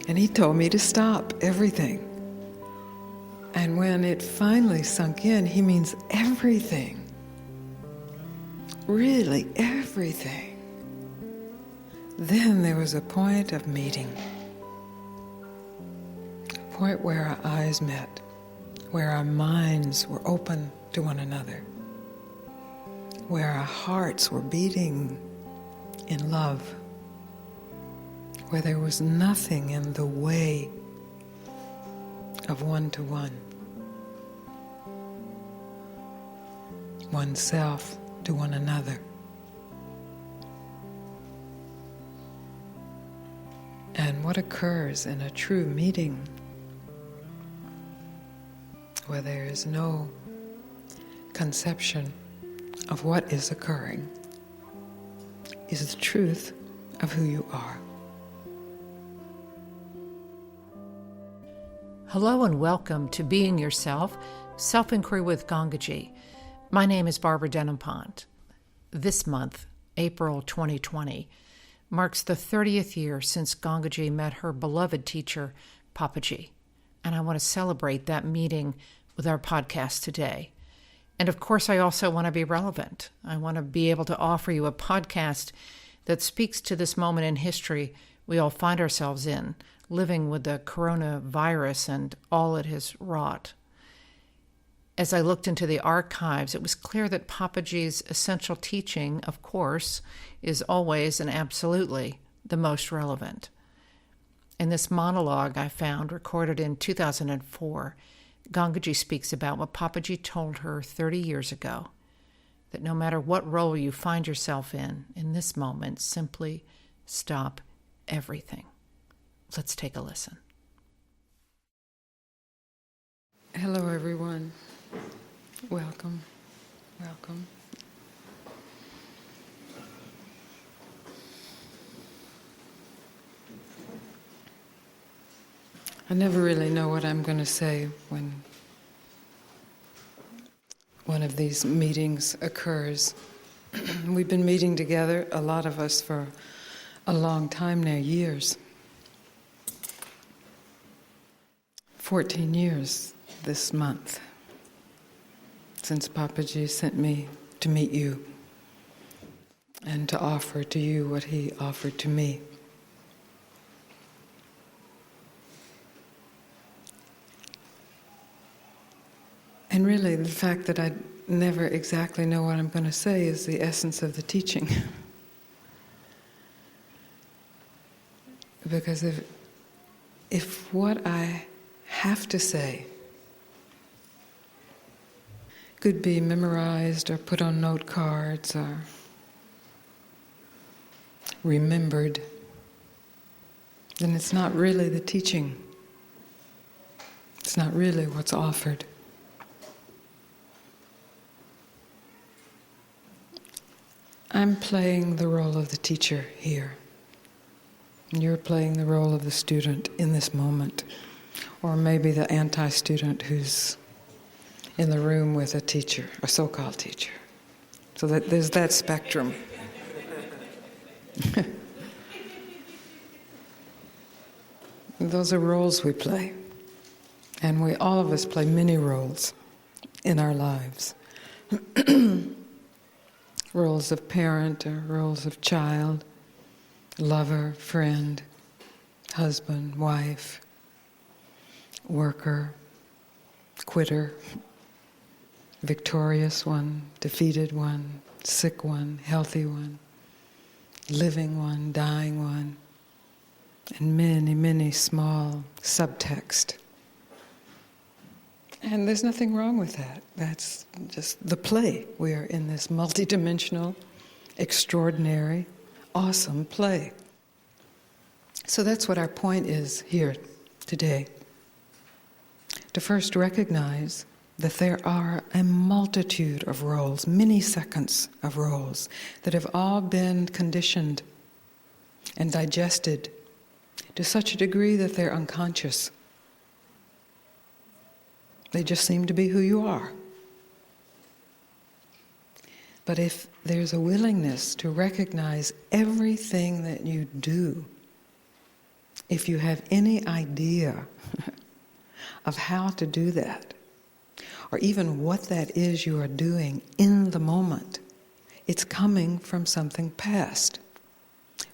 And he told me to stop everything. And when it finally sunk in, he means everything. Really, everything. Then there was a point of meeting. A point where our eyes met, where our minds were open to one another, where our hearts were beating in love, where there was nothing in the way of one-to-one, oneself to one another. And what occurs in a true meeting where there is no conception of what is occurring is the truth of who you are. Hello and welcome to Being Yourself, Self-Inquiry with Gangaji. My name is Barbara Denham-Pont. This month, April 2020, marks the 30th year since Gangaji met her beloved teacher, Papaji. And I want to celebrate that meeting with our podcast today. And of course, I also want to be relevant. I want to be able to offer you a podcast that speaks to this moment in history we all find ourselves in, living with the coronavirus and all it has wrought. As I looked into the archives, it was clear that Papaji's essential teaching, of course, is always and absolutely the most relevant. In this monologue I found, recorded in 2004, Gangaji speaks about what Papaji told her 30 years ago, that no matter what role you find yourself in this moment, simply stop everything. Let's take a listen. Hello, everyone. Welcome. Welcome. I never really know what I'm going to say when one of these meetings occurs. We've been meeting together, a lot of us, for a long time now, years. 14 years this month since Papaji sent me to meet you and to offer to you what he offered to me. And really, the fact that I never exactly know what I'm going to say is the essence of the teaching. Because if what I have to say could be memorized or put on note cards or remembered, then it's not really the teaching. It's not really what's offered. I'm playing the role of the teacher here. And you're playing the role of the student in this moment. Or maybe the anti-student who's in the room with a teacher, a so-called teacher. So that there's that spectrum. Those are roles we play. And all of us play many roles in our lives. Roles of parent or roles of child, lover, friend, husband, wife, worker, quitter, victorious one, defeated one, sick one, healthy one, living one, dying one, and many, many small subtext. And there's nothing wrong with that. That's just the play. We are in this multidimensional, extraordinary, awesome play. So that's what our point is here today. To first recognize that there are a multitude of roles, many seconds of roles, that have all been conditioned and digested to such a degree that they're unconscious. They just seem to be who you are. But if there's a willingness to recognize everything that you do if you have any idea of how to do that, or even what that is you are doing in the moment, it's coming from something past,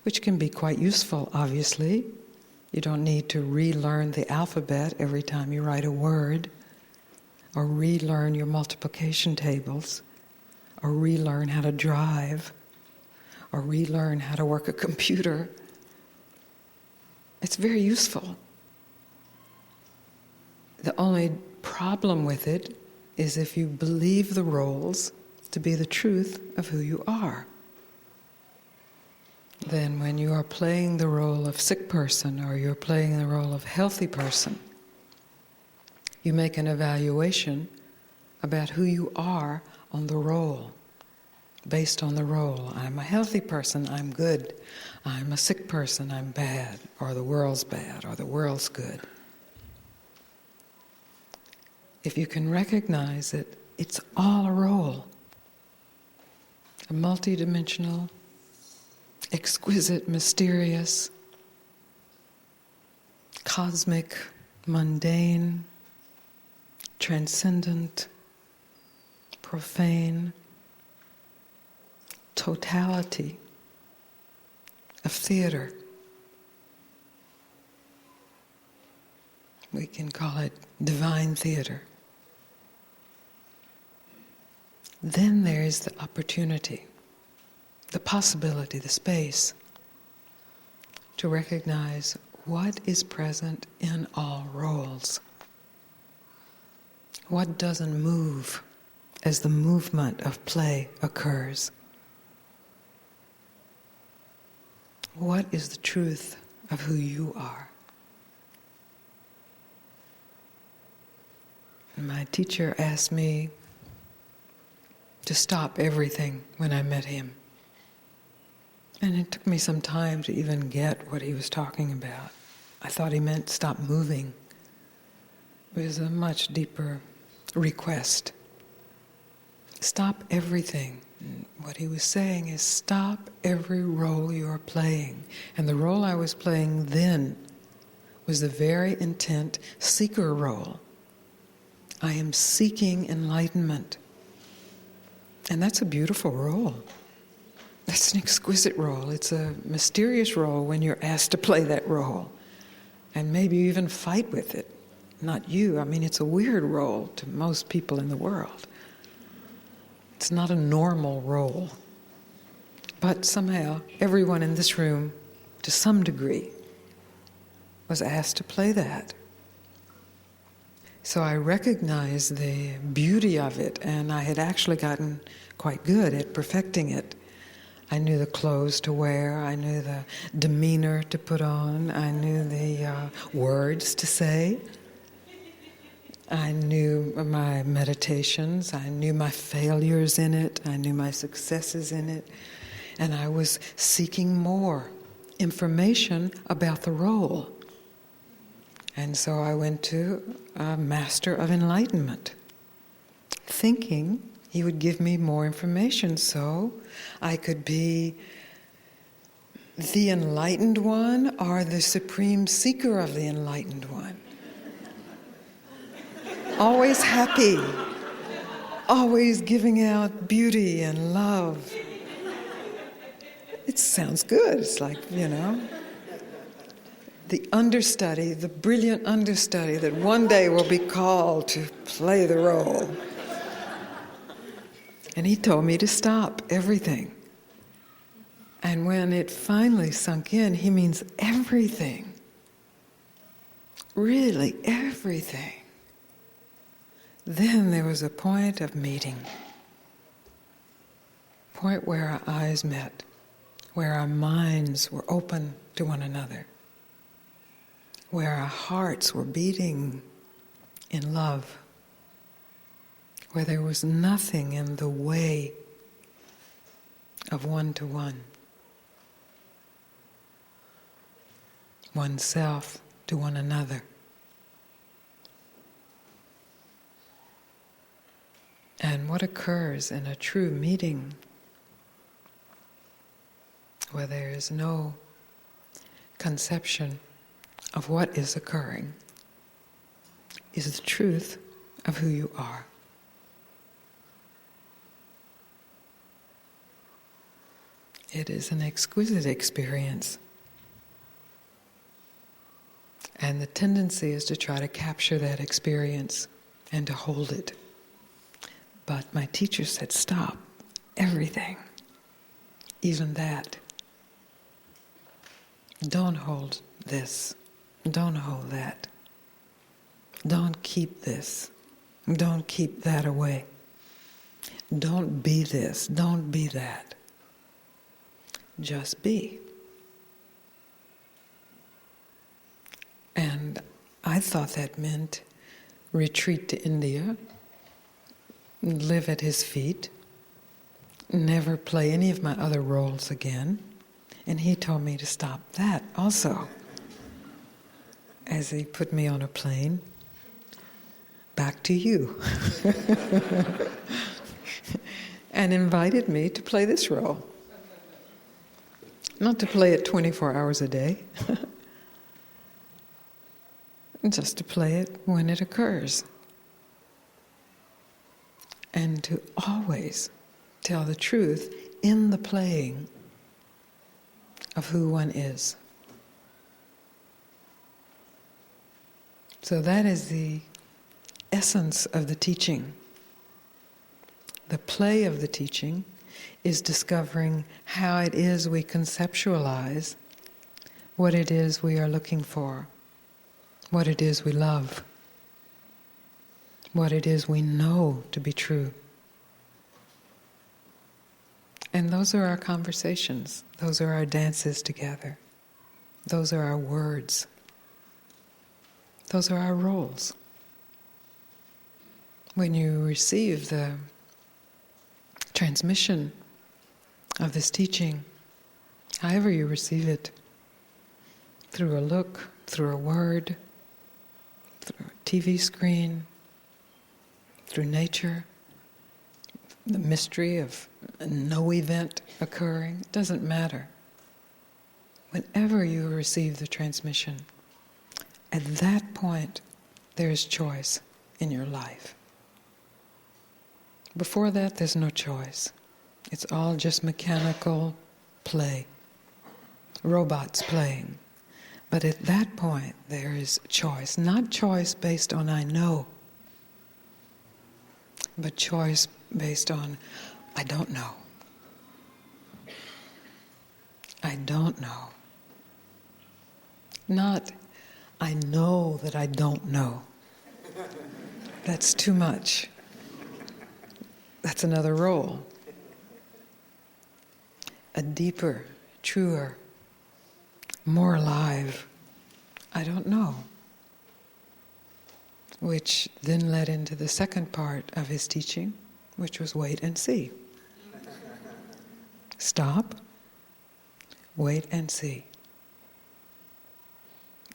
which can be quite useful, obviously. You don't need to relearn the alphabet every time you write a word, or relearn your multiplication tables, or relearn how to drive, or relearn how to work a computer. It's very useful. The only problem with it is if you believe the roles to be the truth of who you are. Then when you are playing the role of sick person or you're playing the role of healthy person, you make an evaluation about who you are on the role, based on the role. I'm a healthy person, I'm good. I'm a sick person, I'm bad, or the world's bad, or the world's good. If you can recognize it, it's all a role. A multidimensional, exquisite, mysterious, cosmic, mundane, transcendent, profane totality of theater. We can call it divine theater. Then there is the opportunity, the possibility, the space to recognize what is present in all roles. What doesn't move as the movement of play occurs? What is the truth of who you are? My teacher asked me to stop everything when I met him. And it took me some time to even get what he was talking about. I thought he meant stop moving. It was a much deeper request. Stop everything. And what he was saying is stop every role you're playing. And the role I was playing then was the very intent seeker role. I am seeking enlightenment. And that's a beautiful role. That's an exquisite role. It's a mysterious role when you're asked to play that role. And maybe you even fight with it. Not you. I mean, it's a weird role to most people in the world. It's not a normal role. But somehow, everyone in this room, to some degree, was asked to play that. So I recognized the beauty of it, and I had actually gotten quite good at perfecting it. I knew the clothes to wear, I knew the demeanor to put on, I knew the words to say. I knew my meditations, I knew my failures in it, I knew my successes in it, and I was seeking more information about the role. And so I went to a master of enlightenment, thinking he would give me more information so I could be the enlightened one or the supreme seeker of the enlightened one. Always happy, always giving out beauty and love. It sounds good. It's like, the understudy, the brilliant understudy that one day will be called to play the role. And he told me to stop everything. And when it finally sunk in, he means everything. Really, everything. Then there was a point of meeting. Point where our eyes met, where our minds were open to one another, where our hearts were beating in love, where there was nothing in the way of one-to-one, oneself to one another. And what occurs in a true meeting where there is no conception of what is occurring is the truth of who you are. It is an exquisite experience. And the tendency is to try to capture that experience and to hold it. But my teacher said, stop. Everything. Even that. Don't hold this. Don't hold that. Don't keep this. Don't keep that away. Don't be this. Don't be that. Just be. And I thought that meant retreat to India, live at his feet, never play any of my other roles again. And he told me to stop that also. As he put me on a plane, back to you. And invited me to play this role. Not to play it 24 hours a day. Just to play it when it occurs. And to always tell the truth in the playing of who one is. So that is the essence of the teaching. The play of the teaching is discovering how it is we conceptualize what it is we are looking for, what it is we love, what it is we know to be true. And those are our conversations. Those are our dances together. Those are our words. Those are our roles. When you receive the transmission of this teaching, however you receive it, through a look, through a word, through a TV screen, through nature, the mystery of no event occurring, it doesn't matter. Whenever you receive the transmission, at that point there is choice in your life. Before that, there's no choice. It's all just mechanical play, robots playing. But at that point, there is choice. Not choice based on I know, but choice based on I don't know. I don't know. Not I know that I don't know. That's too much. That's another role. A deeper, truer, more alive, I don't know. Which then led into the second part of his teaching, which was wait and see. Stop, wait and see.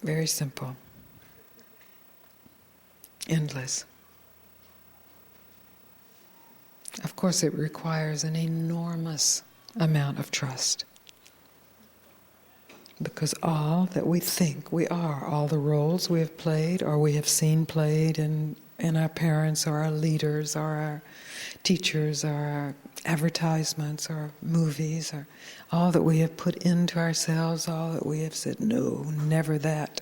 Very simple. Endless. Of course, it requires an enormous amount of trust. Because all that we think we are, all the roles we have played or we have seen played in our parents or our leaders or our teachers or our advertisements or movies or all that we have put into ourselves, all that we have said, no, never that.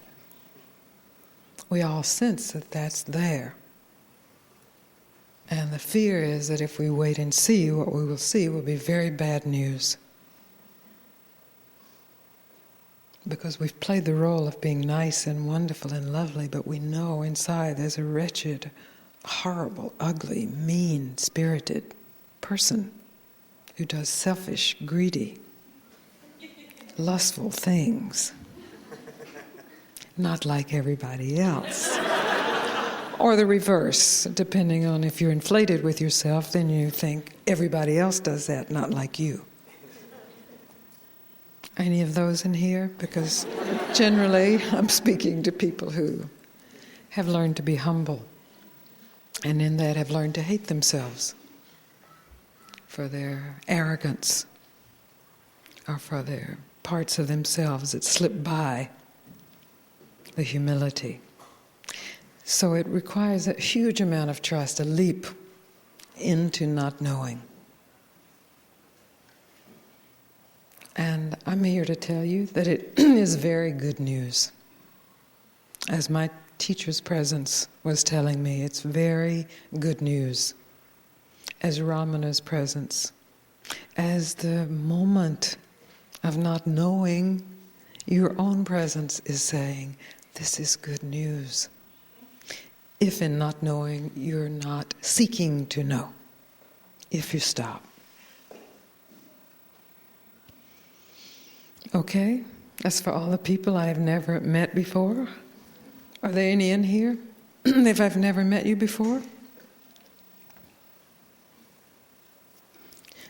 We all sense that that's there. And the fear is that if we wait and see, what we will see will be very bad news. Because we've played the role of being nice and wonderful and lovely, but we know inside there's a wretched, horrible, ugly, mean-spirited person who does selfish, greedy, lustful things. Not like everybody else. Or the reverse, depending on if you're inflated with yourself, then you think everybody else does that, not like you. Any of those in here? Because generally I'm speaking to people who have learned to be humble, and in that have learned to hate themselves for their arrogance or for their parts of themselves that slip by the humility. So it requires a huge amount of trust, a leap into not knowing. And I'm here to tell you that it is very good news. As my teacher's presence was telling me, it's very good news. As Ramana's presence, as the moment of not knowing, your own presence is saying, this is good news. If in not knowing, you're not seeking to know, if you stop. Okay, that's for all the people I have never met before. Are there any in here if I've never met you before?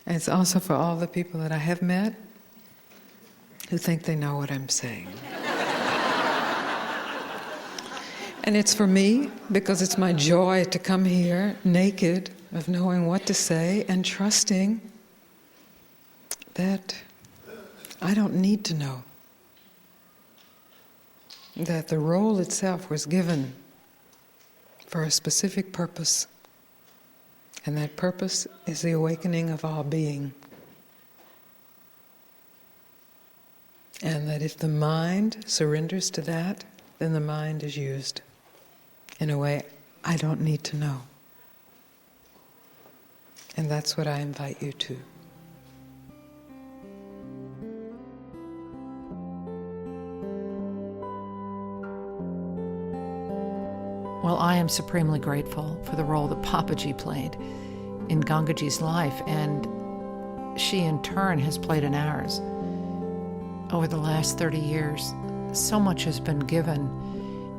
And it's also for all the people that I have met who think they know what I'm saying. And it's for me because it's my joy to come here naked of knowing what to say and trusting that I don't need to know. That the role itself was given for a specific purpose. And that purpose is the awakening of all being. And that if the mind surrenders to that, then the mind is used in a way I don't need to know. And that's what I invite you to. Well, I am supremely grateful for the role that Papaji played in Gangaji's life, and she in turn has played in ours. Over the last 30 years, so much has been given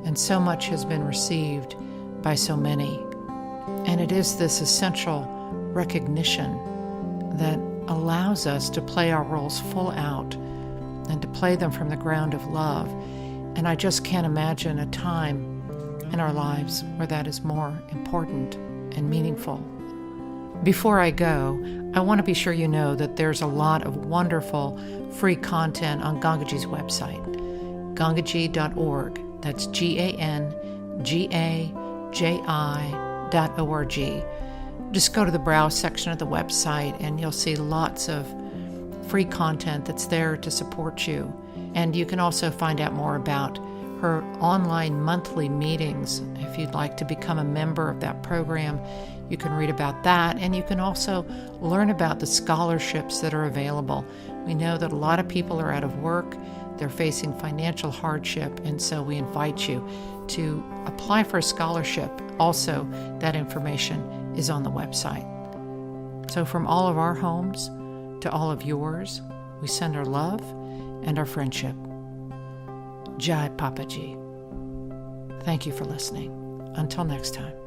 and so much has been received by so many. And it is this essential recognition that allows us to play our roles full out and to play them from the ground of love. And I just can't imagine a time in our lives where that is more important and meaningful. Before I go, I want to be sure you know that there's a lot of wonderful free content on Gangaji's website, gangaji.org. That's GANGAJI.org. Just go to the browse section of the website and you'll see lots of free content that's there to support you. And you can also find out more about her online monthly meetings. If you'd like to become a member of that program, you can read about that, and you can also learn about the scholarships that are available. We know that a lot of people are out of work, they're facing financial hardship, and so we invite you to apply for a scholarship. Also, that information is on the website. So from all of our homes to all of yours, we send our love and our friendship. Jai Papaji. Thank you for listening. Until next time.